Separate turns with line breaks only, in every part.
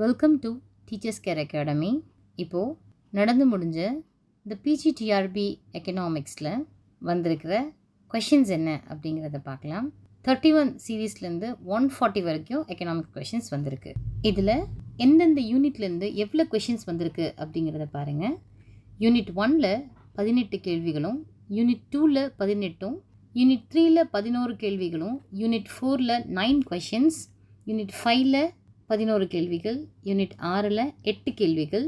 Welcome to teachers care academy. இப்போது நடந்து முடிஞ்ச இந்த பிஜிடிஆர்பி எக்கனாமிக்ஸில் வந்திருக்கிற கொஷின்ஸ் என்ன அப்படிங்கிறத பார்க்கலாம். 31 சீரீஸ்லேருந்து 140 வரைக்கும் எக்கனாமிக் கொஷின்ஸ் வந்திருக்கு. இதில் எந்தெந்த யூனிட்லேருந்து எவ்வளோ கொஷின்ஸ் வந்திருக்கு அப்படிங்கிறத பாருங்கள். யூனிட் 1ல் 18 கேள்விகளும், யூனிட் 2ல் 18, யூனிட் 3ல் 11 கேள்விகளும், யூனிட் 4ல் 9 கொஷின்ஸ், யூனிட் 5ல் 11 கேள்விகள், யூனிட் 6ல் 8 கேள்விகள்,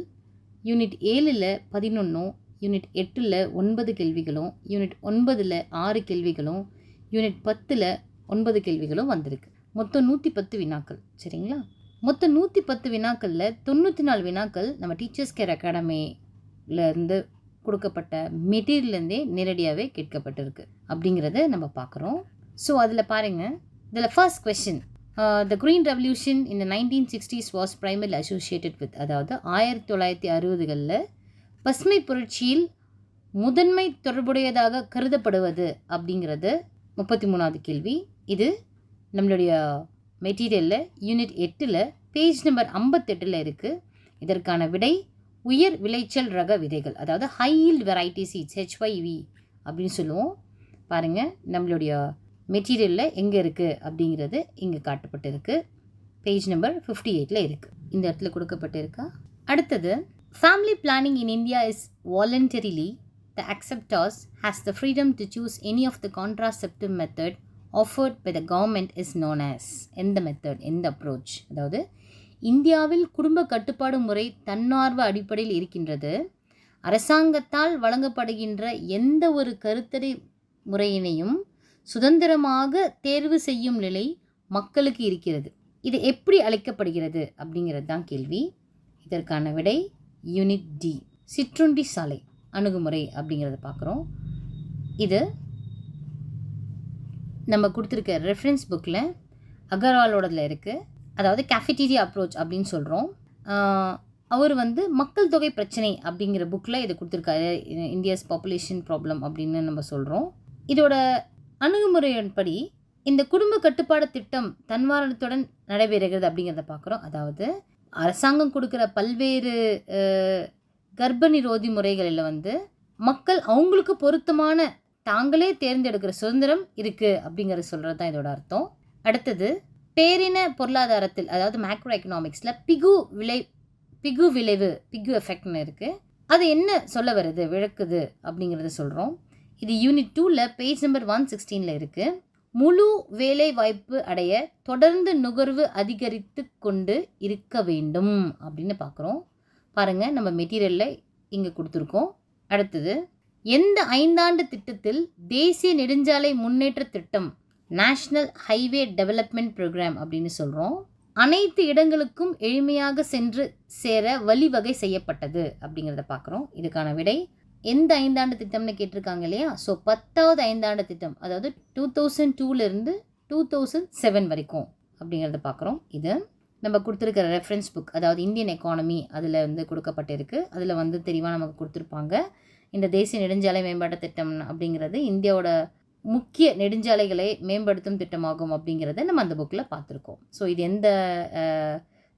யூனிட் 7ல் 11, யூனிட் 8ல் 9 கேள்விகளும், யூனிட் 9ல் 6 கேள்விகளும், யூனிட் 10ல் 9 கேள்விகளும் வந்திருக்கு. மொத்தம் 110 வினாக்கள். சரிங்களா? மொத்தம் 110 வினாக்களில் 94 வினாக்கள் நம்ம டீச்சர்ஸ் கேர் அகாடமிலேருந்து கொடுக்கப்பட்ட மெட்டீரியல்லேருந்தே நேரடியாகவே கேட்கப்பட்டிருக்கு அப்படிங்கிறத நம்ம பார்க்குறோம். ஸோ அதில் பாருங்கள், இதில் first question, the Green Revolution in the 1960s was primarily associated with, அதாவது 1960களில் பசுமை புரட்சியில் முதன்மை தொடர்புடையதாக கருதப்படுவது அப்படிங்கிறது 33வது கேள்வி. இது நம்மளுடைய மெட்டீரியலில் யூனிட் 8ல் பேஜ் நம்பர் 58ல் இருக்குது. இதற்கான விடை உயர் விளைச்சல் ரக விதைகள், அதாவது high yield variety seeds, HYV அப்படின்னு சொல்லுவோம். பாருங்கள், நம்மளுடைய மெட்டீரியலில் எங்கே இருக்குது அப்படிங்கிறது இங்கே காட்டப்பட்டிருக்கு. பேஜ் நம்பர் 58ல் இருக்குது. இந்த இடத்துல கொடுக்கப்பட்டிருக்கா. அடுத்தது, family planning in India is voluntarily the acceptors has the freedom to choose any of the contraceptive method offered by the government is known as. எந்த மெத்தட், எந்த அப்ரோச்? அதாவது இந்தியாவில் குடும்ப கட்டுப்பாடு முறை தன்னார்வ அடிப்படையில் இருக்கின்றது. அரசாங்கத்தால் வழங்கப்படுகின்ற எந்த ஒரு கருத்தடை முறையினையும் சுதந்திரமாக தேர்வு செய்யும் நிலை மக்களுக்கு இருக்கிறது. இது எப்படி அழைக்கப்படுகிறது அப்படிங்கிறது தான் கேள்வி. இதற்கான விடை யூனிட் டி, சிற்றுண்டி சாலை அணுகுமுறை அப்படிங்கிறத பார்க்குறோம். இது நம்ம கொடுத்துருக்க ரெஃபரன்ஸ் புக்கில் அகர்வாலோடதில் இருக்குது. அதாவது கேஃபிட்டீரியா அப்ரோச் அப்படின்னு சொல்கிறோம். அவர் மக்கள் தொகை பிரச்சனை அப்படிங்கிற புக்கில் இதை கொடுத்துருக்காரு. இந்தியாஸ் பாப்புலேஷன் ப்ராப்ளம் அப்படின்னு நம்ம சொல்கிறோம். இதோட அணுகுமுறையின்படி இந்த குடும்ப கட்டுப்பாடு திட்டம் தன்வாரணத்துடன் நடைபெறுகிறது அப்படிங்கிறத பார்க்குறோம். அதாவது அரசாங்கம் கொடுக்குற பல்வேறு கர்ப்பநிரோதி முறைகளில் மக்கள் அவங்களுக்கு பொருத்தமான தாங்களே தேர்ந்தெடுக்கிற சுதந்திரம் இருக்குது அப்படிங்கிறத சொல்கிறது தான் இதோட அர்த்தம். அடுத்தது, பேரின பொருளாதாரத்தில், அதாவது மேக்ரோ எக்கனாமிக்ஸில் பிகு விளைவு எஃபெக்ட்னு இருக்குது. அது என்ன சொல்ல வருது, விளக்குது அப்படிங்கிறத சொல்கிறோம். இது யூனிட் 2ல் பேஜ் நம்பர் 116ல் இருக்குது. முழு வேலை வாய்ப்பு அடைய தொடர்ந்து நுகர்வு அதிகரித்து கொண்டு இருக்க வேண்டும் அப்படின்னு பார்க்குறோம். பாருங்கள், நம்ம மெட்டீரியலில் இங்கே கொடுத்துருக்கோம். அடுத்தது, எந்த 5 ஆண்டு திட்டத்தில் தேசிய நெடுஞ்சாலை முன்னேற்ற திட்டம், நேஷ்னல் ஹைவே டெவலப்மெண்ட் ப்ரோக்ராம் அப்படின்னு சொல்கிறோம், அனைத்து இடங்களுக்கும் எளிமையாக சென்று சேர வழிவகை செய்யப்பட்டது அப்படிங்கிறத பார்க்குறோம். இதுக்கான விடை எந்த 5 ஆண்டு திட்டம்னு கேட்டிருக்காங்க இல்லையா? ஸோ 10வது 5 ஆண்டு திட்டம், அதாவது 2002லேருந்து 2007 வரைக்கும் அப்படிங்கிறத பார்க்குறோம். இது நம்ம கொடுத்துருக்கிற ரெஃபரன்ஸ் புக், அதாவது இந்தியன் எக்கானமி, அதில் கொடுக்கப்பட்டிருக்கு. அதில் தெளிவாக நமக்கு கொடுத்துருப்பாங்க. இந்த தேசிய நெடுஞ்சாலை மேம்பாட்டு திட்டம் அப்படிங்கிறது இந்தியாவோட முக்கிய நெடுஞ்சாலைகளை மேம்படுத்தும் திட்டமாகும் அப்படிங்கிறத நம்ம அந்த புக்கில் பார்த்துருக்கோம். ஸோ இது எந்த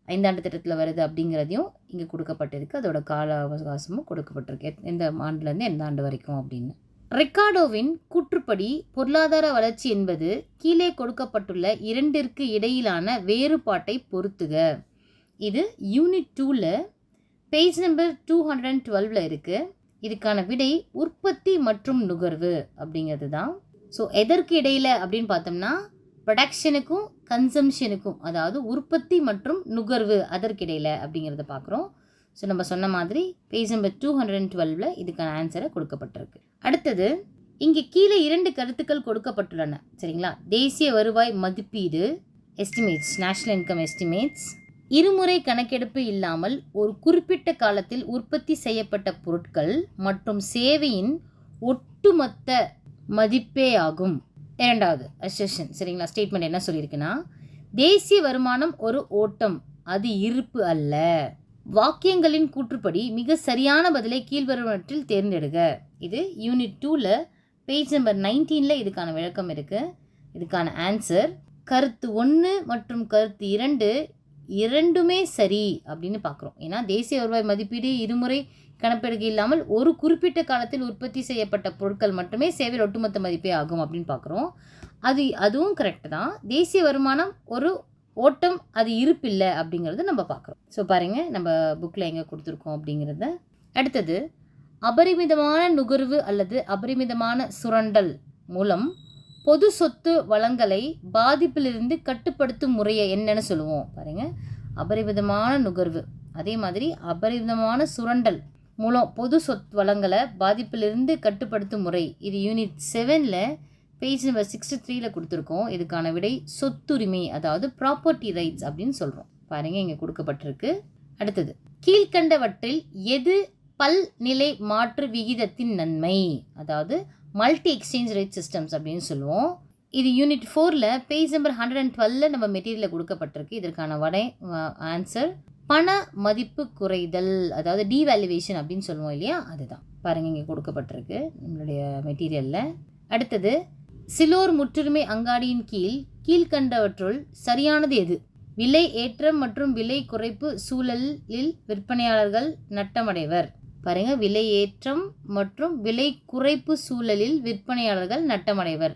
5 ஆண்டு திட்டத்தில் வருது அப்படிங்கிறதையும் இங்கே கொடுக்கப்பட்டிருக்கு. அதோட கால அவகாசமும் கொடுக்கப்பட்டிருக்கு, எந்த ஆண்டுலேருந்து எந்த ஆண்டு வரைக்கும் அப்படின்னு. ரிக்கார்டோவின் கூற்றுப்படி பொருளாதார வளர்ச்சி என்பது கீழே கொடுக்கப்பட்டுள்ள இரண்டிற்கு இடையிலான வேறுபாட்டை பொறுத்துக. இது யூனிட் 2ல் பேஜ் நம்பர் 212ல் இருக்குது. இதுக்கான விடை உற்பத்தி மற்றும் நுகர்வு அப்படிங்கிறது தான். ஸோ எதற்கு இடையில் அப்படின்னு பார்த்தோம்னா ப்ரொடக்ஷனுக்கும் கன்சம்ஷனுக்கும், அதாவது உற்பத்தி மற்றும் நுகர்வு அதற்கிடையில் அப்படிங்கிறத பார்க்குறோம். ஸோ நம்ம சொன்ன மாதிரி பேஜ் நம்பர் 212ல் இதுக்கான ஆன்சரை கொடுக்கப்பட்டிருக்கு. அடுத்தது, இங்கே கீழே 2 கருத்துக்கள் கொடுக்கப்பட்டுள்ளன. சரிங்களா? தேசிய வருவாய் மதிப்பீடு எஸ்டிமேட்ஸ், நேஷ்னல் இன்கம் எஸ்டிமேட்ஸ், இருமுறை கணக்கெடுப்பு இல்லாமல் ஒரு குறிப்பிட்ட காலத்தில் உற்பத்தி செய்யப்பட்ட பொருட்கள் மற்றும் சேவையின் ஒட்டுமொத்த மதிப்பே ஆகும். இரண்டாவது அசெஷன், சரிங்களா? ஸ்டேட்மெண்ட் என்ன சொல்லியிருக்குன்னா, தேசிய வருமானம் ஒரு ஓட்டம், அது இருப்பு அல்ல. வாக்கியங்களின் கூற்றுப்படி மிக சரியான பதிலை கீழ்வருவனவற்றில் தேர்ந்தெடுக. இது யூனிட் 2ல் பேஜ் நம்பர் 19ல் இதுக்கான விளக்கம் இருக்குது. இதுக்கான ஆன்சர் கருத்து 1 மற்றும் கருத்து 2 இரண்டுமே சரி அப்படின்னு பார்க்குறோம். ஏன்னா தேசிய வருவாய் மதிப்பீடு இருமுறை கணக்கெடுக்க இல்லாமல் ஒரு குறிப்பிட்ட காலத்தில் உற்பத்தி செய்யப்பட்ட பொருட்கள் மட்டுமே சேவையில் ஒட்டுமொத்த மதிப்பே ஆகும் அப்படின்னு பார்க்குறோம். அதுவும் கரெக்டு தான். தேசிய வருமானம் ஒரு ஓட்டம், அது இருப்பில்லை அப்படிங்கிறது நம்ம பார்க்குறோம். ஸோ பாருங்கள் நம்ம புக்கில் எங்கே கொடுத்துருக்கோம் அப்படிங்கிறத. அடுத்தது அபரிமிதமான நுகர்வு அல்லது அபரிமிதமான சுரண்டல் மூலம் பொது சொத்து வளங்களை பாதிப்பிலிருந்து கட்டுப்படுத்தும் முறையை என்னன்னு சொல்லுவோம். பாருங்கள், அபரிமிதமான நுகர்வு, அதே மாதிரி அபரிமிதமான சுரண்டல் மூலம் பொது சொத்து வளங்களை பாதிப்பிலிருந்து கட்டுப்படுத்தும் முறை. இது யூனிட் 7ல் பேஜ் நம்பர் 63ல் கொடுத்துருக்கோம். இதுக்கான விடை சொத்துரிமை, அதாவது ப்ராப்பர்ட்டி ரைட்ஸ் அப்படின்னு சொல்கிறோம். பாருங்கள், இங்கே கொடுக்கப்பட்டிருக்கு. அடுத்தது கீழ்கண்டவற்றில் எது பல்நிலை மாற்று விகிதத்தின் நன்மை, அதாவது மல்டி எக்ஸ்சேஞ்ச் ரேட் சிஸ்டம்ஸ் அப்படின்னு சொல்லுவோம். இது யூனிட் 4ல் பேஜ் நம்பர் 112ல் நம்ம மெட்டீரியலில் கொடுக்கப்பட்டிருக்கு. இதற்கான ஆன்சர் பண மதிப்பு குறைதல், அதாவது டீவேல்யூவேஷன் அப்படின்னு சொல்லுவோம் இல்லையா, அதுதான். பாருங்கள், இங்கே கொடுக்கப்பட்டிருக்கு நம்மளுடைய மெட்டீரியலில். அடுத்தது சிலோர் முற்றுரிமை அங்காடியின் கீழ்கண்டவற்றுள் சரியானது எது? விலை ஏற்றம் மற்றும் விலை குறைப்பு சூழலில் விற்பனையாளர்கள் நட்டமடைவர். பாருங்கள், விலை ஏற்றம் மற்றும் விலை குறைப்பு சூழலில் விற்பனையாளர்கள் நட்டமடைவர்.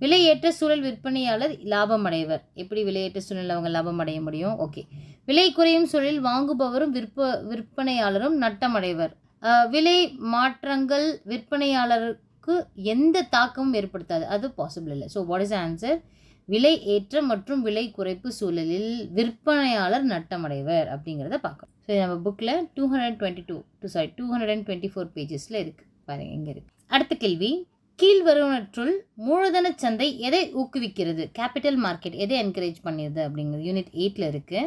விலை ஏற்ற சூழல் விற்பனையாளர் லாபம் அடைவர். எப்படி விலையேற்ற சூழலில் அவங்க லாபம் அடைய முடியும்? ஓகே. விலை குறையும் சூழலில் வாங்குபவரும் விற்பனையாளரும் நட்டமடைவர். விலை மாற்றங்கள் விற்பனையாளருக்கு எந்த தாக்கமும் ஏற்படுத்தாது, அது பாசிபிள் இல்லை. So what is answer? விலை ஏற்றம் மற்றும் விலை குறைப்பு சூழலில் விற்பனையாளர் நட்டமடைவர் அப்படிங்கிறத பார்க்கணும். ஸோ நம்ம புக்கில் 224 பேஜஸில் இருக்குது. பாருங்கள், எங்கே இருக்குது. அடுத்த கேள்வி, கீழ்வருவனற்றுள் மூலதன சந்தை எதை ஊக்குவிக்கிறது? கேபிட்டல் மார்க்கெட் எதை என்கரேஜ் பண்ணிடுது அப்படிங்கிறது யூனிட் 8ல் இருக்குது.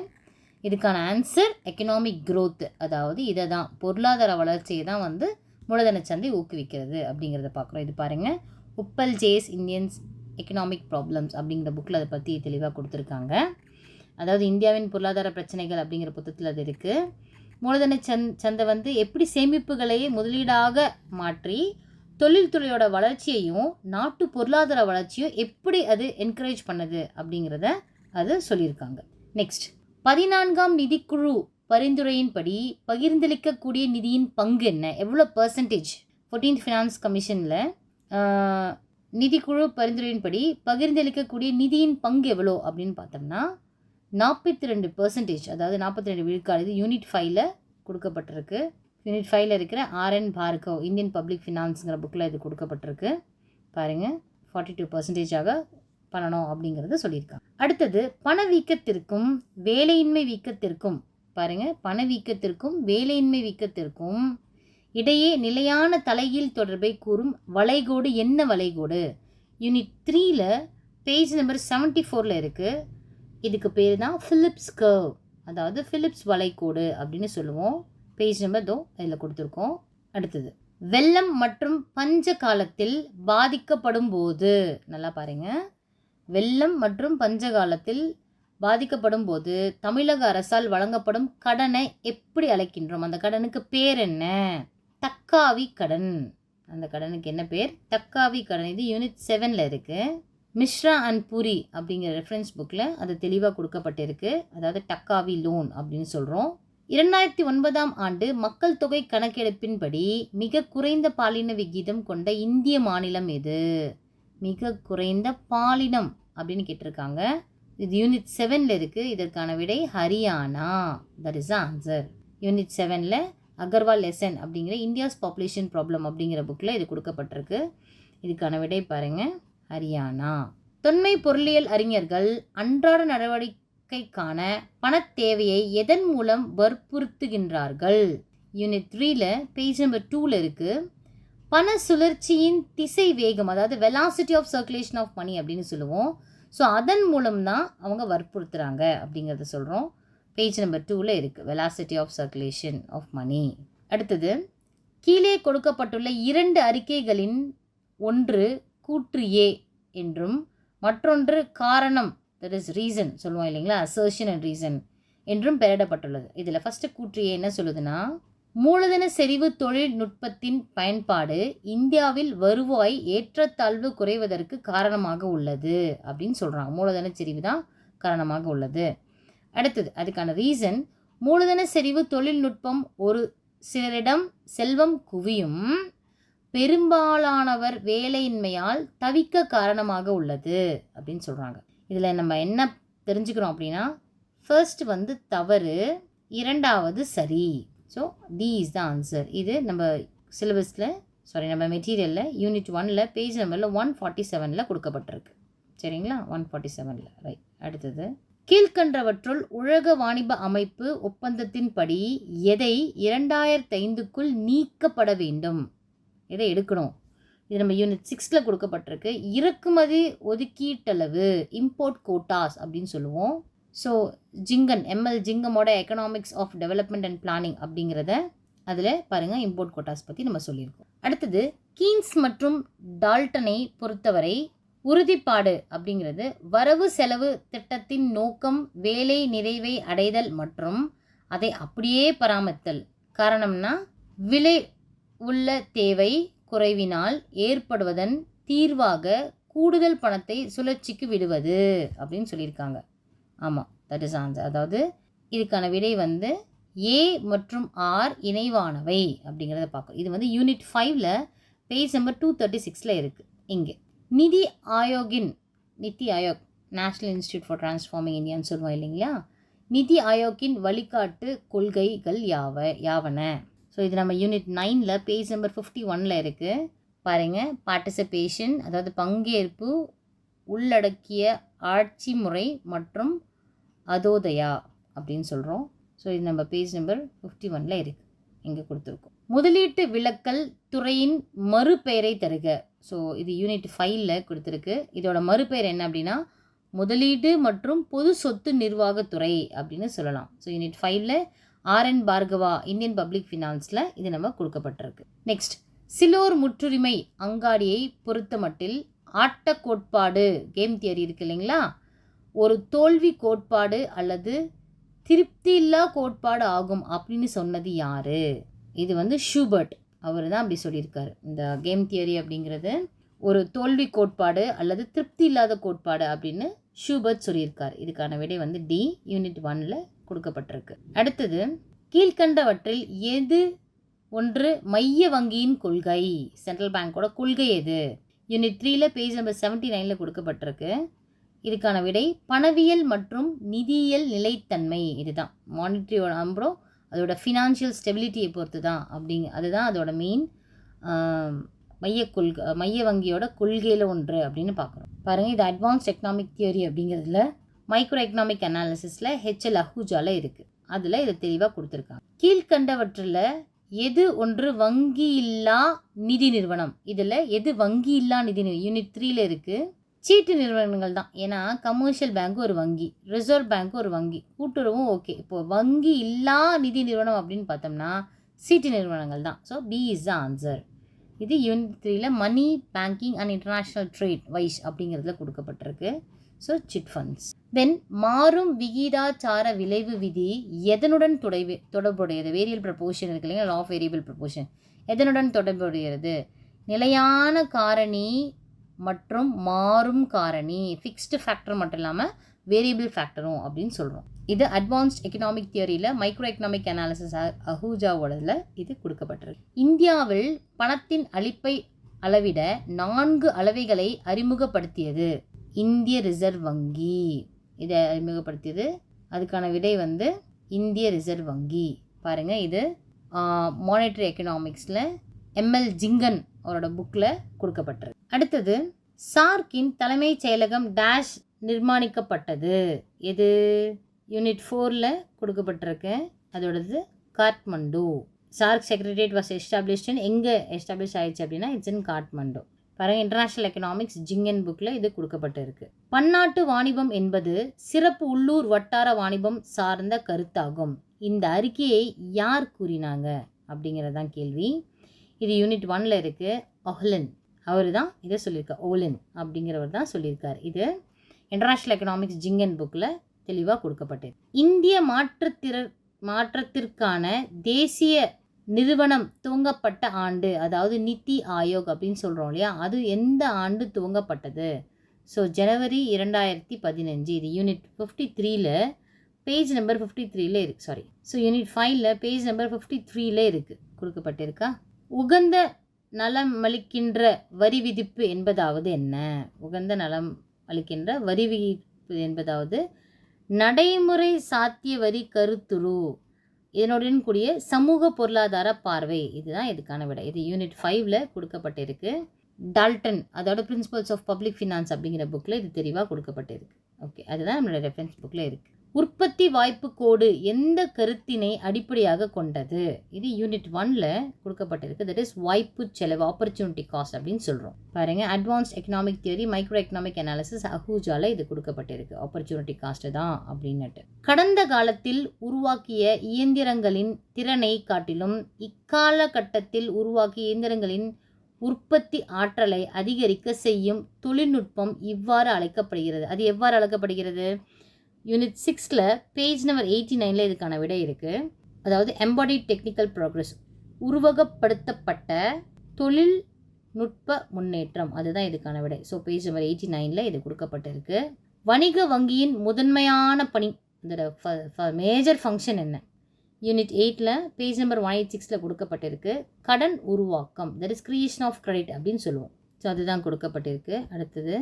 இதுக்கான ஆன்சர் எக்கனாமிக் க்ரோத், அதாவது இதை தான், பொருளாதார வளர்ச்சியை தான் வந்து மூலதன சந்தை ஊக்குவிக்கிறது அப்படிங்கிறத பார்க்குறோம். இது பாருங்கள், உப்பல் ஜேஸ் இந்தியன்ஸ் எக்கனாமிக் ப்ராப்ளம்ஸ் அப்படிங்கிற புக்கில் அதை பற்றி தெளிவாக கொடுத்துருக்காங்க. அதாவது இந்தியாவின் பொருளாதார பிரச்சனைகள் அப்படிங்கிற புத்தகத்தில் அது இருக்குது. மூலதன சந்தை வந்து எப்படி சேமிப்புகளையே முதலீடாக மாற்றி தொழில்துறையோட வளர்ச்சியையும் நாட்டு பொருளாதார வளர்ச்சியும் எப்படி அது என்கரேஜ் பண்ணுது அப்படிங்கிறத அது சொல்லியிருக்காங்க. நெக்ஸ்ட், 14ஆம் நிதிக்குழு பரிந்துரையின்படி பகிர்ந்தளிக்கக்கூடிய நிதியின் பங்கு என்ன? எவ்வளோ பர்சன்டேஜ்? 14th ஃபினான்ஸ் கமிஷனில் நிதிக்குழு பரிந்துரையின்படி பகிர்ந்தளிக்கக்கூடிய நிதியின் பங்கு எவ்வளோ அப்படின்னு பார்த்தோம்னா 42%, அதாவது 42 விழுக்காடு. இது யூனிட் 5ல் கொடுக்கப்பட்டிருக்கு. யூனிட் 5ல் இருக்கிற RN பார்கவ் இந்தியன் பப்ளிக் ஃபினான்ஸுங்கிற புக்கில் இது கொடுக்கப்பட்டிருக்கு. பாருங்கள், 42%ஆக பண்ணணும் அப்படிங்கிறத சொல்லியிருக்காங்க. அடுத்தது பணவீக்கத்திற்கும் வேலையின்மை வீக்கத்திற்கும், பாருங்கள், பணவீக்கத்திற்கும் வேலையின்மை வீக்கத்திற்கும் இடையே நிலையான தலைகீழ் தொடர்பை கூறும் வளைகோடு என்ன வளைகோடு? யூனிட் 3ல் பேஜ் நம்பர் 74ல் இருக்குது. இதுக்கு பேர் தான் ஃபிலிப்ஸ் கர்வ், அதாவது ஃபிலிப்ஸ் வளைகோடு அப்படின்னு சொல்லுவோம். பேஜ் நம்பர் இதில் கொடுத்துருக்கோம். அடுத்தது வெள்ளம் மற்றும் பஞ்ச காலத்தில் பாதிக்கப்படும் போது, நல்லா பாருங்கள், வெள்ளம் மற்றும் பஞ்ச காலத்தில் பாதிக்கப்படும் போது தமிழக அரசால் வழங்கப்படும் கடனை எப்படி அழைக்கின்றோம்? அந்த கடனுக்கு பேர் என்ன? தக்காவி கடன். அந்த கடனுக்கு என்ன பேர்? தக்காவி கடன். இது யூனிட் 7ல் இருக்குது. மிஸ்ரா அண்ட் பூரி அப்படிங்கிற ரெஃபரன்ஸ் புக்கில் அது தெளிவாக கொடுக்கப்பட்டிருக்கு. அதாவது டக்காவி லோன் அப்படின்னு சொல்கிறோம். 2009ஆம் ஆண்டு மக்கள் தொகை கணக்கெடுப்பின்படி மிக குறைந்த பாலின விகிதம் கொண்ட இந்திய மாநிலம் எது? மிக குறைந்த பாலினம் அப்படின்னு கேட்டிருக்காங்க. இது யூனிட் 7ல் இருக்குது. இதற்கான விடை Haryana. That is the answer. Unit 7ல் அகர்வால் லெசன் அப்படிங்கிற இந்தியாஸ் பாப்புலேஷன் ப்ராப்ளம் அப்படிங்கிற புக்கில் இது கொடுக்கப்பட்டிருக்கு. இதுக்கான விடை பாருங்கள், ஹரியானா. தொன்மை பொருளியல் அறிஞர்கள் அன்றாட நடவடிக்கைக்கான பணத் தேவையை எதன் மூலம் வற்புறுத்துகின்றார்கள்? யூனிட் 3ல் பேஜ் நம்பர் 2ல் இருக்குது. பண சுழற்சியின் திசை வேகம், அதாவது velocity of circulation of money அப்படின்னு சொல்லுவோம். ஸோ அதன் மூலம்தான் அவங்க வற்புறுத்துகிறாங்க அப்படிங்கிறத சொல்கிறோம். பேஜ் நம்பர் 2ல் இருக்குது, velocity of circulation of money. அடுத்தது, கீழே கொடுக்கப்பட்டுள்ள 2 அறிக்கைகளின் ஒன்று கூற்று ஏ என்றும் மற்றொன்று காரணம், தட் இஸ் ரீசன் சொல்லுவோம் இல்லைங்களா, அசர்ஷன் அண்ட் ரீசன் என்றும் பெயரிடப்பட்டுள்ளது. இதில் ஃபஸ்ட்டு கூற்று ஏ என்ன சொல்லுதுன்னா, மூலதன செறிவு தொழில்நுட்பத்தின் பயன்பாடு இந்தியாவில் வருவாய் ஏற்றத்தாழ்வு குறைவதற்கு காரணமாக உள்ளது அப்படின்னு சொல்கிறாங்க. மூலதன செறிவு தான் காரணமாக உள்ளது. அடுத்தது அதுக்கான ரீசன், மூலதன செறிவு தொழில்நுட்பம் ஒரு சிலரிடம் செல்வம் குவியும், பெரும்பாலானவர் வேலையின்மையால் தவிக்க காரணமாக உள்ளது அப்படின்னு சொல்கிறாங்க. இதில் நம்ம என்ன தெரிஞ்சுக்கிறோம் அப்படின்னா, ஃபர்ஸ்ட் வந்து தவறு, இரண்டாவது சரி. So D is the answer. இது நம்ம சிலபஸில் நம்ம மெட்டீரியலில் யூனிட் 1ல் பேஜ் நம்பரில் 147 கொடுக்கப்பட்டிருக்கு. சரிங்களா? 147 ரைட். அடுத்தது, கீழ்கண்டவற்றுள் உலக வாணிப அமைப்பு ஒப்பந்தத்தின்படி எதை 2005க்குள் நீக்கப்பட வேண்டும், எதை எடுக்கணும்? இது நம்ம யூனிட் 6ல் கொடுக்கப்பட்டிருக்கு. இறக்குமதி ஒதுக்கீட்டளவு, இம்போர்ட் கோட்டாஸ் அப்படின்னு சொல்லுவோம். ஸோ ஜிங்கன், எம்எல் ஜிங்கமோட economics of development and planning அப்படிங்கிறத அதில் பாருங்கள், இம்போர்ட் கோட்டாஸ் பற்றி நம்ம சொல்லியிருக்கோம். அடுத்தது, கீன்ஸ் மற்றும் டால்டனை பொறுத்தவரை உறுதிப்பாடு அப்படிங்கிறது வரவு செலவு திட்டத்தின் நோக்கம் வேலை நிறைவை அடைதல் மற்றும் அதை அப்படியே பராமரித்தல். காரணம்னா விலை உள்ள தேவை குறைவினால் ஏற்படுவதன் தீர்வாக கூடுதல் பணத்தை சுழற்சிக்கு விடுவது அப்படின்னு சொல்லியிருக்காங்க. ஆமாம், தட் இஸ் ஆன்சர். அதாவது இதுக்கான விடை வந்து ஏ மற்றும் ஆர் இணைவானவை அப்படிங்கிறத பார்க்கும். இது வந்து யூனிட் 5ல் பேஜ் நம்பர் 236 இருக்குது. இங்கே நிதி Aayog, national institute for transforming இந்தியான்னு சொல்லுவோம் இல்லைங்களா? நிதி ஆயோக்கின் வழிகாட்டு கொள்கைகள் யாவன. ஸோ இது நம்ம யூனிட் 9ல் பேஜ் நம்பர் 51 இருக்குது. பாருங்கள், பார்ட்டிசிபேஷன் அதாவது பங்கேற்பு, உள்ளடக்கிய ஆட்சி முறை மற்றும் அதோதயா அப்படின்னு சொல்கிறோம். ஸோ இது நம்ம பேஜ் நம்பர் 51 இருக்குது, இங்கே கொடுத்துருக்கோம். முதலீட்டு விலக்கல் துறையின் மறுபெயரை தருக. ஸோ இது யூனிட் 5ல் கொடுத்துருக்கு. இதோட மறுபெயர் என்ன அப்படின்னா முதலீடு மற்றும் பொது சொத்து நிர்வாகத்துறை அப்படின்னு சொல்லலாம். ஸோ யூனிட் 5ல் RN பார்கவா இந்தியன் பப்ளிக் ஃபினான்ஸில் இது நம்ம கொடுக்கப்பட்டிருக்கு. நெக்ஸ்ட், சிலோர் முற்றுரிமை அங்காடியை பொறுத்த மட்டில் ஆட்ட கோட்பாடு, கேம் தியரி இருக்கு இல்லைங்களா, ஒரு தோல்வி கோட்பாடு அல்லது திருப்தி இல்லா கோட்பாடு ஆகும் அப்படின்னு சொன்னது யார்? இது வந்து ஷூபர்ட், அவர் தான் அப்படி சொல்லியிருக்காரு. இந்த கேம் தியரி அப்படிங்கிறது ஒரு தோல்வி கோட்பாடு அல்லது திருப்தி இல்லாத கோட்பாடு அப்படின்னு ஷூபர்ட் சொல்லியிருக்கார். இதுக்கான விடை வந்து டி, யூனிட் 1ல் கொடுக்கப்பட்டிருக்கு. அடுத்தது, கீழ்கண்டவற்றில் எது ஒன்று மைய வங்கியின் கொள்கை, சென்ட்ரல் பேங்கோட கொள்கை எது? யூனிட் 3ல் பேஜ் நம்பர் 79 கொடுக்கப்பட்டிருக்கு. இதுக்கான விடை பணவியல் மற்றும் நிதியியல் நிலைத்தன்மை. இதுதான் மானிட்டரியோட அப்புறம் அதோட ஃபினான்ஷியல் ஸ்டெபிலிட்டியை பொறுத்து தான் அதுதான் அதோட மெயின் மைய வங்கியோட கொள்கையில் ஒன்று அப்படின்னு பார்க்குறோம். பாருங்கள், இது அட்வான்ஸ்ட் எக்கனாமிக் தியரி அப்படிங்கிறதுல மைக்ரோ எக்கனாமிக் அனாலிசிஸில் HL அஹூஜாவில் இருக்குது. அதில் இதை தெளிவாக கொடுத்துருக்காங்க. கீழ்கண்டவற்றில் எது ஒன்று வங்கி இல்லா நிதி நிறுவனம்? இதில் எது வங்கி இல்லா நிதி யூனிட் 3ல் இருக்குது. சீட்டு நிறுவனங்கள் தான். ஏன்னா கமர்ஷியல் பேங்க் ஒரு வங்கி, ரிசர்வ் பேங்க் ஒரு வங்கி, கூட்டுறவும் ஓகே. இப்போது வங்கி இல்லா நிதி நிறுவனம் அப்படின்னு பார்த்தோம்னா சீட்டு நிறுவனங்கள் தான். So B is the answer. இது யூனிட் 3ல் money banking and international trade wise அப்படிங்கிறதுல கொடுக்கப்பட்டிருக்கு. So chit funds. தென் மாறும் விகிதாச்சார விளைவு விதி எதனுடன் தொடர்புடையது? வேரியபிள் ப்ரப்போர்ஷன் இருக்கு இல்லைங்க, லா ஆஃப் வேரியபிள் ப்ரப்போர்ஷன் எதனுடன் தொடர்புடையது? நிலையான காரணி மற்றும் மாறும் காரணி, ஃபிக்ஸ்டு ஃபேக்டர் மட்டும் இல்லாமல் வேரியபிள் ஃபேக்டரும் அப்படின்னு சொல்கிறோம். இது அட்வான்ஸ்ட் எக்கனாமிக் தியரியில் மைக்ரோ எக்கனாமிக் அனாலிசிஸ் அஹூஜாவோடதில் இது கொடுக்கப்பட்டிருக்கு. இந்தியாவில் பணத்தின் அளிப்பை அளவிட 4 அளவைகளை அறிமுகப்படுத்தியது இந்திய ரிசர்வ் வங்கி. இதை அறிமுகப்படுத்தியது, அதுக்கான விடை வந்து இந்திய ரிசர்வ் வங்கி. பாருங்கள், இது மானிட்டரி எக்கனாமிக்ஸில் ML ஜிங்கன் அவரோட புக்கில் கொடுக்கப்பட்டிருக்கு. அடுத்தது, சார்க்கின் தலைமைச் செயலகம் டேஷ் நிர்மாணிக்கப்பட்டது. எது? யூனிட் 4ல் கொடுக்கப்பட்டிருக்கு. அதோடது Kathmandu. SAARC secretariat was established எங்கே எஸ்டாப்ளிஷ் ஆயிடுச்சு அப்படின்னா இட்ஸ் இன் காட்மண்டு. பாருங்கள், இன்டர்நேஷ்னல் எக்கனாமிக்ஸ் ஜிங்கன் புக்கில் இது கொடுக்கப்பட்டிருக்கு. பன்னாட்டு வாணிபம் என்பது சிறப்பு உள்ளூர் வட்டார வாணிபம் சார்ந்த கருத்தாகும். இந்த அறிக்கையை யார் கூறினாங்க அப்படிங்கிறதான் கேள்வி. இது யூனிட் 1ல் இருக்குது. ஒஹ்லின் அவர் தான் இதை சொல்லியிருக்கார். ஓலின் அப்படிங்கிறவர் தான் சொல்லியிருக்கார். இது இன்டர்நேஷ்னல் எக்கனாமிக்ஸ் ஜிங்கன் புக்கில் தெளிவாக கொடுக்கப்பட்டது. இந்திய மாற்றத்திற்கான தேசிய நிறுவனம் துவங்கப்பட்ட ஆண்டு, அதாவது நித்தி ஆயோக் அப்படின்னு சொல்கிறோம் இல்லையா, அது எந்த ஆண்டு துவங்கப்பட்டது? ஸோ ஜனவரி 2015. இது யூனிட் 53ல் பேஜ் நம்பர் 53ல இருக்குது. சாரி, ஸோ யூனிட் 5ல் பேஜ் நம்பர் 53ல இருக்குது கொடுக்கப்பட்டிருக்கா. உகந்த நலம் அளிக்கின்ற வரி விதிப்பு என்பதாவது என்ன? உகந்த நலம் அளிக்கின்ற வரி விதிப்பு என்பதாவது நடைமுறை சாத்திய வரி கருத்துரு இதனுடன் கூடிய சமூக பொருளாதார பார்வை. இதுதான் இதுக்கான விடை. இது யூனிட் 5ல் கொடுக்கப்பட்டிருக்கு. டால்டன் அதோட பிரின்சிபல்ஸ் ஆஃப் பப்ளிக் ஃபினான்ஸ் அப்படிங்கிற புக்கில் இது தெளிவாக கொடுக்கப்பட்டிருக்கு. ஓகே, அதுதான் நம்மளோட ரெஃபரன்ஸ் புக்கில் இருக்குது. உற்பத்தி வாய்ப்பு கோடு எந்த கருத்தினை அடிப்படையாக கொண்டது? இது யூனிட் 1ல் கொடுக்கப்பட்டிருக்கு. தட் இஸ் வாய்ப்பு செலவு, ஆப்பர்ச்சுனிட்டி காஸ்ட் அப்படின்னு சொல்கிறோம். பாருங்கள், advanced economic theory, micro economic analysis, அஹூஜால இது கொடுக்கப்பட்டிருக்கு. ஆப்பர்ச்சுனிட்டி காஸ்ட் தான் அப்படின்னுட்டு. கடந்த காலத்தில் உருவாக்கிய இயந்திரங்களின் திறனை காட்டிலும் இக்காலகட்டத்தில் உருவாக்கிய இயந்திரங்களின் உற்பத்தி ஆற்றலை அதிகரிக்க செய்யும் தொழில்நுட்பம் இவ்வாறு அழைக்கப்படுகிறது. அது எவ்வாறு அழைக்கப்படுகிறது? யூனிட் 6ல் பேஜ் நம்பர் 89ல் இதுக்கான விடை இருக்குது. அதாவது எம்பாடிட் டெக்னிக்கல் ப்ராக்ரஸ், உருவகப்படுத்தப்பட்ட தொழில்நுட்ப முன்னேற்றம், அதுதான் இதுக்கான விடை. ஸோ பேஜ் நம்பர் 89ல் இது கொடுக்கப்பட்டிருக்கு. வணிக வங்கியின் முதன்மையான பணி, இதோட மேஜர் ஃபங்க்ஷன் என்ன? யூனிட் 8ல் பேஜ் நம்பர் 186ல் கொடுக்கப்பட்டிருக்கு. கடன் உருவாக்கம், that is creation of credit அப்படின்னு சொல்லுவோம். ஸோ அதுதான் கொடுக்கப்பட்டிருக்கு. அடுத்தது,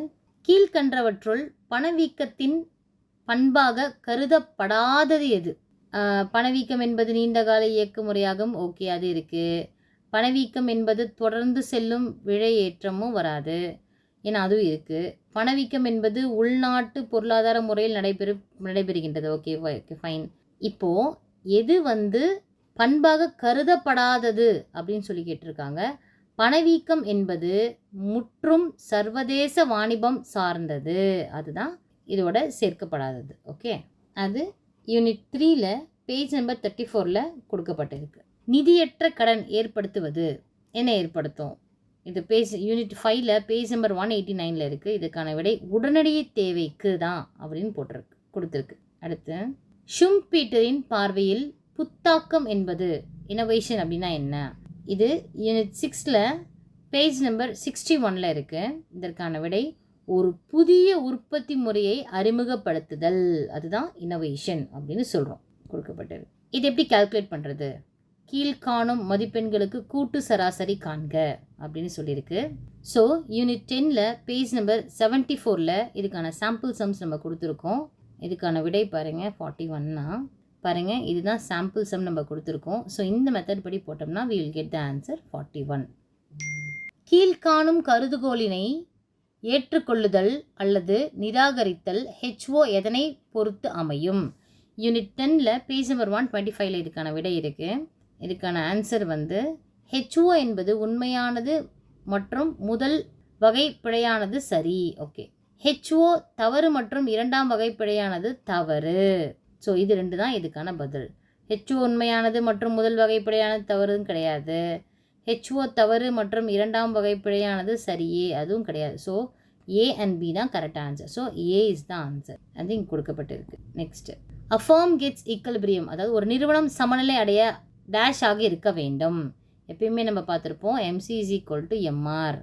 கீழ்கண்டவற்றுள் பணவீக்கத்தின் பண்பாக கருதப்படாதது எது? பணவீக்கம் என்பது நீண்டகால இயக்க முறையாகும். ஓகே, அது இருக்குது. பணவீக்கம் என்பது தொடர்ந்து செல்லும் விலை ஏற்றமும் வராது, ஏன்னா அதுவும் இருக்குது. பணவீக்கம் என்பது உள்நாட்டு பொருளாதார முறையில் நடைபெறுகின்றது. Okay, fine. இப்போது எது பண்பாக கருதப்படாதது அப்படின்னு சொல்லி கேட்டிருக்காங்க. பணவீக்கம் என்பது முற்றும் சர்வதேச வாணிபம் சார்ந்தது, அதுதான் இதோட சேர்க்கப்படாதது. ஓகே, அது யூனிட் 3ல் பேஜ் நம்பர் 34ல் கொடுக்கப்பட்டிருக்கு. நிதியற்ற கடன் ஏற்படுத்துவது என்ன ஏற்படுத்தும்? இது யூனிட் 5ல் பேஜ் நம்பர் 189ல் இருக்குது. இதுக்கான விடை உடனடி தேவைக்கு தான் அப்படின்னு கொடுத்துருக்கு. அடுத்து, ஷும்பீட்டரின் பார்வையில் புத்தாக்கம் என்பது இனோவேஷன் அப்படின்னா என்ன? இது யூனிட் 6ல் பேஜ் நம்பர் 61ல் இருக்குது. இதற்கான விடை ஒரு புதிய உற்பத்தி முறையை அறிமுகப்படுத்துதல், அதுதான் இனோவேஷன் அப்படின்னு சொல்கிறோம். கொடுக்கப்பட்டது. இது எப்படி கால்குலேட் பண்ணுறது? கீழ்காணும் மதிப்பெண்களுக்கு கூட்டு சராசரி காண்க அப்படின்னு சொல்லியிருக்கு. ஸோ யூனிட் 10ல் பேஜ் நம்பர் 74ல் இதுக்கான சாம்பிள் சம்ஸ் நம்ம கொடுத்துருக்கோம். இதுக்கான விடை பாருங்கள் 41னா பாருங்கள், இதுதான் சாம்பிள் சம் நம்ம கொடுத்துருக்கோம். ஸோ இந்த மெத்தட் படி போட்டோம்னா we will get the answer 41. கீழ்காணும் கருதுகோளினை ஏற்றுக்கொள்ளுதல் அல்லது நிராகரித்தல் HO எதனை பொறுத்து அமையும்? யூனிட் 10ல் பேஜ் நம்பர் 125ல் இதுக்கான விடை இருக்குது. இதுக்கான ஆன்சர் HO என்பது உண்மையானது மற்றும் முதல் வகை பிழையானது சரி. ஓகே, HO தவறு மற்றும் இரண்டாம் வகை பிழையானது தவறு. ஸோ இது 2 தான் இதுக்கான பதில். HO உண்மையானது மற்றும் முதல் வகை பிழையானது தவறுன்னு கிடையாது. HO தவறு மற்றும் இரண்டாம் வகை பிழையானது சரியே, அதுவும் கிடையாது. ஸோ A and B தான் correct answer. So A is the answer. அது இங்கே கொடுக்கப்பட்டிருக்கு. Next, a firm gets equilibrium, அதாவது ஒரு நிறுவனம் சமநிலை அடைய டேஷ் ஆக இருக்க வேண்டும். எப்பயுமே நம்ம பார்த்துருப்போம் MC is equal to MR.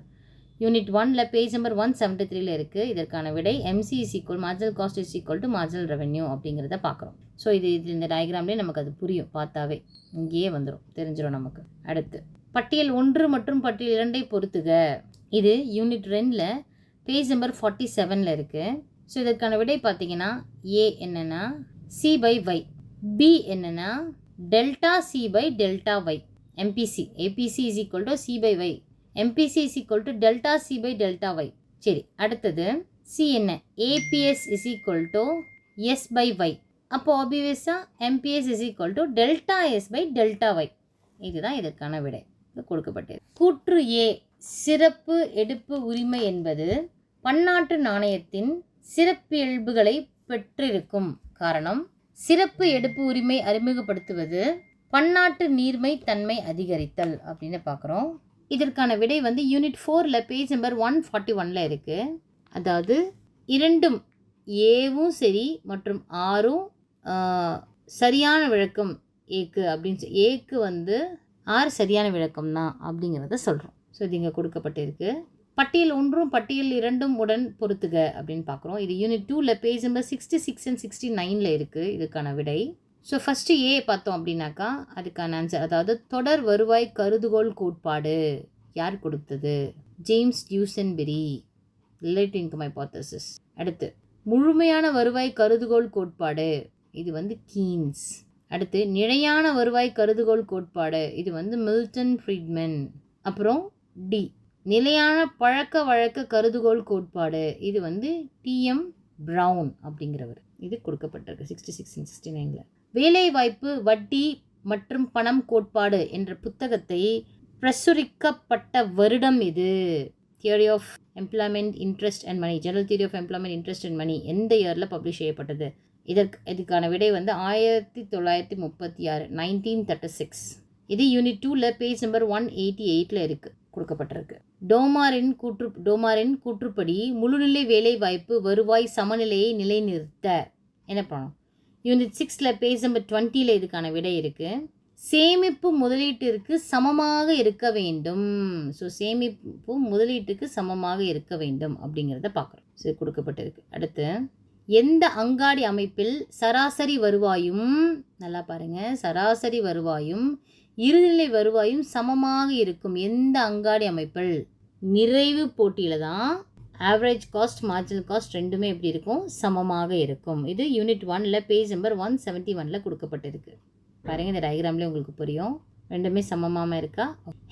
Unit 1ல் பேஜ் நம்பர் 173ல் இருக்குது. இதற்கான விடை MC is equal marginal cost is equal to marginal revenue அப்படிங்கிறத பார்க்குறோம். ஸோ இது இந்த டயக்ராம்லேயே நமக்கு அது புரியும், பார்த்தாவே இங்கேயே வந்துடும், தெரிஞ்சிடும் நமக்கு. அடுத்து, பட்டியல் 1 மற்றும் பட்டியல் 2ஐ பொறுத்துக. இது யூனிட் 2ல் பேஜ் நம்பர் 47ல் இருக்குது. ஸோ இதற்கான விடை பார்த்தீங்கன்னா A என்னென்னா C/Y, B என்னென்னா delta C/Δy, MPC APC is equal to C/Y, MPC is equal to delta C/Δy. சரி, அடுத்தது C என்ன? APS is equal to S/Y. அப்போ ஆப்வியஸாக MPS is equal to delta S/Δy. இதுதான் இதற்கான விடை கொடுக்கப்பட்டது. கூற்று A, சிறப்பு எடுப்பு உரிமை என்பது பன்னாட்டு நாணயத்தின் சிறப்பியல்புகளை பெற்றிருக்கும். காரணம், சிறப்பு எடுப்பு உரிமை அறிமுகப்படுத்துவது பன்னாட்டு நீர்மை தன்மை அதிகரித்தல் அப்படின்னு பார்க்குறோம். இதற்கான விடை யூனிட் 4ல் பேஜ் நம்பர் 141ல் இருக்குது. அதாவது இரண்டும் ஏவும் சரி மற்றும் ஆரும் சரியான விளக்கம் ஏக்கு அப்படின்னு ஏக்கு ஆர் சரியான விளக்கம் தான் அப்படிங்கிறத சொல்கிறோம். ஸோ இது இங்கே கொடுக்கப்பட்டிருக்கு. பட்டியல் 1 பட்டியல் 2 உடன் பொருத்துக அப்படின்னு பார்க்குறோம். இது யூனிட் 2ல பேஜ் நம்பர் 66 அண்ட் 69ல் இருக்குது இதுக்கான விடை. ஸோ ஃபஸ்ட்டு ஏ பார்த்தோம் அப்படின்னாக்கா அதுக்கான ஆன்சர், அதாவது தொடர் வருவாய் கருதுகோள் கோட்பாடு யார் கொடுத்தது? James Duesenberry, relative income hypothesis. அடுத்து முழுமையான வருவாய் கருதுகோள் கோட்பாடு, இது கீன்ஸ். அடுத்து நிலையான வருவாய் கருதுகோள் கோட்பாடு, இது மில்டன் ஃப்ரீட்மன். அப்புறம் டி நிலையான பழக்க வழக்க கருதுகோள் கோட்பாடு, இது டிஎம் ப்ரவுன் அப்படிங்கிறவர். இது கொடுக்கப்பட்டிருக்கு 66 and 69ல். வேலைவாய்ப்பு வட்டி மற்றும் பணம் கோட்பாடு என்ற புத்தகத்தை பிரசுரிக்கப்பட்ட வருடம் இது? Theory of employment interest and money, general theory of employment interest and money எந்த இயரில் பப்ளிஷ் செய்யப்பட்டது? இதுக்கான விடை 1936, 1936. இது யூனிட் 2ல பேஜ் நம்பர் 188ல் இருக்குது, கொடுக்கப்பட்டிருக்கு. டோமாரின் கூற்றுப்படி முழுநிலை வேலை வாய்ப்பு வருவாய் சமநிலையை நிலைநிறுத்த என்ன பண்ணணும்? யூனிட் 6ல பேஜ் நம்பர் 20ல் இதுக்கான விடை இருக்குது. சேமிப்பு முதலீட்டிற்கு சமமாக இருக்க வேண்டும். ஸோ சேமிப்பு முதலீட்டுக்கு சமமாக இருக்க வேண்டும் அப்படிங்கிறத பார்க்குறோம். ஸோ கொடுக்கப்பட்டிருக்கு. அடுத்து எந்த அங்காடி அமைப்பில் சராசரி வருவாயும், நல்லா பாருங்கள், சராசரி வருவாயும் இறுதிநிலை வருவாயும் சமமாக இருக்கும்? எந்த அங்காடி அமைப்பில்? நிறைவு போட்டியில் தான் ஆவரேஜ் காஸ்ட் மார்ஜினல் காஸ்ட் ரெண்டுமே எப்படி இருக்கும்? சமமாக இருக்கும். இது யூனிட் 1ல பேஜ் நம்பர் 171ல் கொடுக்கப்பட்டிருக்கு. பாருங்கள், இந்த டயக்ராம்லேயே உங்களுக்கு புரியும், ரெண்டுமே சமமாக இருக்கா?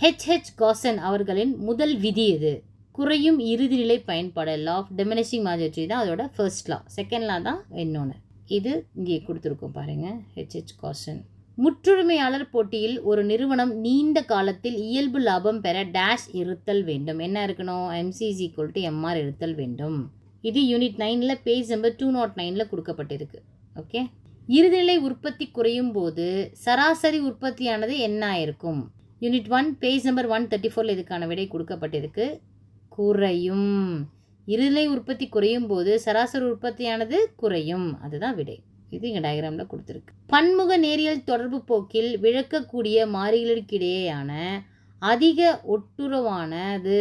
ஹெச்ஹெச் காசன் அவர்களின் முதல் விதி எது? குறையும் இறுதிநிலை பயன்பாடு, லா ஆஃப் டிமினிஷிங் மார்ஜினிட்டி தான் அதோட ஃபர்ஸ்ட் லா. செகண்ட் லா தான் இன்னொன்று. இது இங்கே கொடுத்துருக்கோம் பாருங்கள், ஹெச்ஹெச் காசன். முற்றுரிமையாளர் போட்டியில் ஒரு நிறுவனம் நீண்ட காலத்தில் இயல்பு லாபம் பெற டேஷ் இருத்தல் வேண்டும். என்ன இருக்கணும்? MC=MR இருத்தல் வேண்டும். இது யூனிட் 9ல பேஜ் நம்பர் 209ல் கொடுக்கப்பட்டிருக்கு. ஓகே. இறுதிநிலை உற்பத்தி குறையும் போது சராசரி உற்பத்தியானது என்ன இருக்கும்? யூனிட் 1 பேஜ் நம்பர் 134ல் இதுக்கான விடை கொடுக்கப்பட்டிருக்கு. குறையும். இறுதிநிலை உற்பத்தி குறையும் போது சராசரி உற்பத்தியானது குறையும், அதுதான் விடை. இது இங்கே டயக்ராமில் கொடுத்துருக்கு. பன்முக நேரியல் தொடர்பு போக்கில் விளக்கக்கூடிய மாறிகளுக்கிடையேயான அதிக ஒட்டுறவானது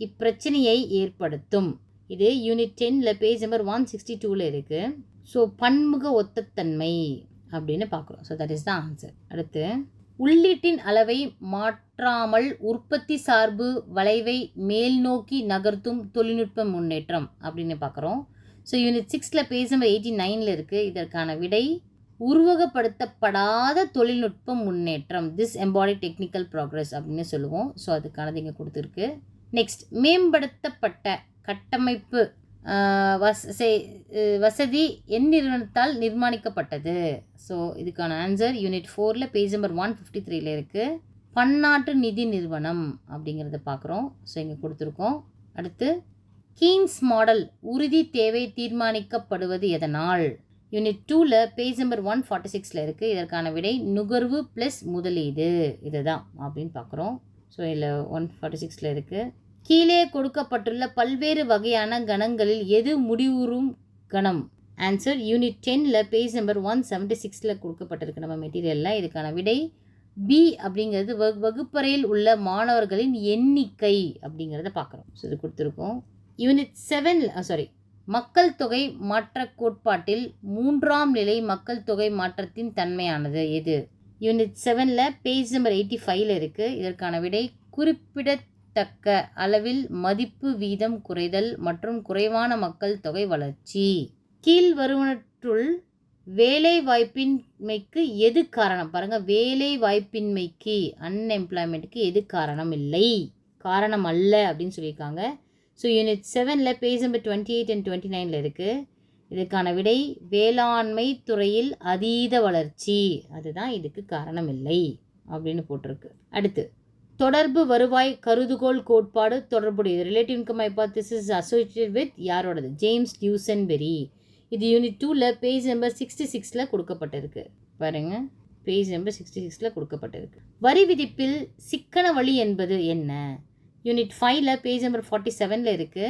இப்பிரச்சனையை ஏற்படுத்தும். இது யூனிட் 10ல பேஜ் நம்பர் 162ல் இருக்குது. ஸோ பன்முக ஒத்தத்தன்மை அப்படின்னு பார்க்குறோம். So that is the answer. அடுத்து உள்ளீட்டின் அளவை மாற்றாமல் உற்பத்தி சார்பு வளைவை மேல் நோக்கி நகர்த்தும் தொழில்நுட்ப முன்னேற்றம் அப்படின்னு பார்க்குறோம். ஸோ யூனிட் 6ல பேஜ் நம்பர் 89ல் இருக்குது. இதற்கான விடை உருவகப்படுத்தப்படாத தொழில்நுட்ப முன்னேற்றம், திஸ் எம்பாடிட் டெக்னிக்கல் ப்ராக்ரஸ் அப்படின்னு சொல்லுவோம். ஸோ அதுக்கானது இங்கே கொடுத்துருக்கு. நெக்ஸ்ட் மேம்படுத்தப்பட்ட கட்டமைப்பு வசதி நிறுவனத்தால் நிர்மாணிக்கப்பட்டது? ஸோ இதுக்கான ஆன்சர் யூனிட் 4ல பேஜ் நம்பர் 153ல் இருக்குது. பன்னாட்டு நிதி நிறுவனம் அப்படிங்கிறத பார்க்குறோம். ஸோ இங்கே கொடுத்துருக்கோம். அடுத்து கீன்ஸ் மாடல் உறுதி தேவை தீர்மானிக்கப்படுவது எதனால்? யூனிட் 2ல பேஜ் நம்பர் 146ல் இருக்குது. இதற்கான விடை நுகர்வு ப்ளஸ் முதலீடு, இதுதான் அப்படின்னு பார்க்குறோம். ஸோ இதில் 146ல் இருக்குது. கீழே கொடுக்கப்பட்டுள்ள பல்வேறு வகையான கணங்களில் எது முடிவுறும் கணம்? ஆன்சர் யூனிட் 10ல பேஜ் நம்பர் 176ல் கொடுக்கப்பட்டிருக்கு நம்ம மெட்டீரியலில். இதுக்கான விடை பி அப்படிங்கிறது வகுப்பறையில் உள்ள மாணவர்களின் எண்ணிக்கை அப்படிங்கிறத பார்க்குறோம். ஸோ இது கொடுத்துருக்கோம். யூனிட் 7 மக்கள் தொகை மாற்ற கோட்பாட்டில் 3ஆம் நிலை மக்கள் தொகை மாற்றத்தின் தன்மையானது எது? யூனிட் 7ல பேஜ் நம்பர் 85ல் இருக்குது. இதற்கான விடை குறிப்பிடத்தக்க அளவில் மதிப்பு வீதம் குறைதல் மற்றும் குறைவான மக்கள் தொகை வளர்ச்சி. கீழ் வருவனற்றுள் வேலை வாய்ப்பின்மைக்கு எது காரணம்? பாருங்கள், வேலை வாய்ப்பின்மைக்கு அன்எம்ப்ளாய்மெண்ட்டுக்கு எது காரணம்? இல்லை, காரணம் அல்ல அப்படின்னு சொல்லியிருக்காங்க. ஸோ யூனிட் 7ல பேஜ் நம்பர் 28 and 29ல் இருக்குது. இதுக்கான விடை வேளாண்மை துறையில் அதீத வளர்ச்சி, அதுதான் இதுக்கு காரணம் இல்லை அப்படின்னு போட்டிருக்கு. அடுத்து தொடர்பு வருவாய் கருதுகோள் கோட்பாடு தொடர்புடையது. Relative income hypothesis associated with யாரோடது? James Duesenberry. இது யூனிட் 2ல பேஜ் நம்பர் 66ல் கொடுக்கப்பட்டிருக்கு. பாருங்க, பேஜ் நம்பர் 66ல் கொடுக்கப்பட்டிருக்கு. வரி விதிப்பில் சிக்கன வழி என்பது என்ன? யூனிட் 5ல பேஜ் நம்பர் 47ல் இருக்குது.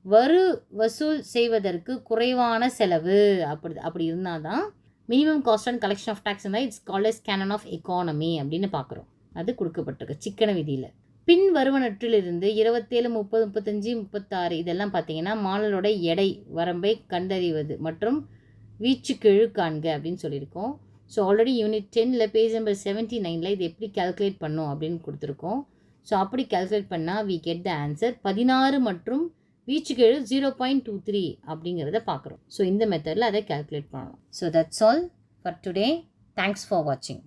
வரி வசூல் செய்வதற்கு குறைவான செலவு அப்படி இருந்தால் தான் minimum cost and collection of tax இருந்தால் it's called as canon of economy அப்படின்னு பார்க்குறோம். அது கொடுக்கப்பட்டிருக்கு சிக்கன விதியில். பின் வருவனற்றிலிருந்து 27, 30, 35, 36 இதெல்லாம் பார்த்தீங்கன்னா மாணவரோட எடை வரம்பை கண்டறிவது மற்றும் வீச்சுக்கெழு காண்க அப்படின்னு சொல்லியிருக்கோம். ஸோ ஆல்ரெடி யூனிட் 10ல் பேஜ் நம்பர் 79ல் இது எப்படி கால்குலேட் பண்ணோம் அப்படின்னு கொடுத்துருக்கோம். ஸோ அப்படி கால்குலேட் பண்ணால் வி கெட் த ஆன்சர் 16 மற்றும் வீச்சுக்கெழு 0.23 அப்படிங்கிறத பார்க்குறோம். ஸோ இந்த மெத்தடில் அதை கால்குலேட் பண்ணணும். So that's all for today. Thanks for வாட்சிங்.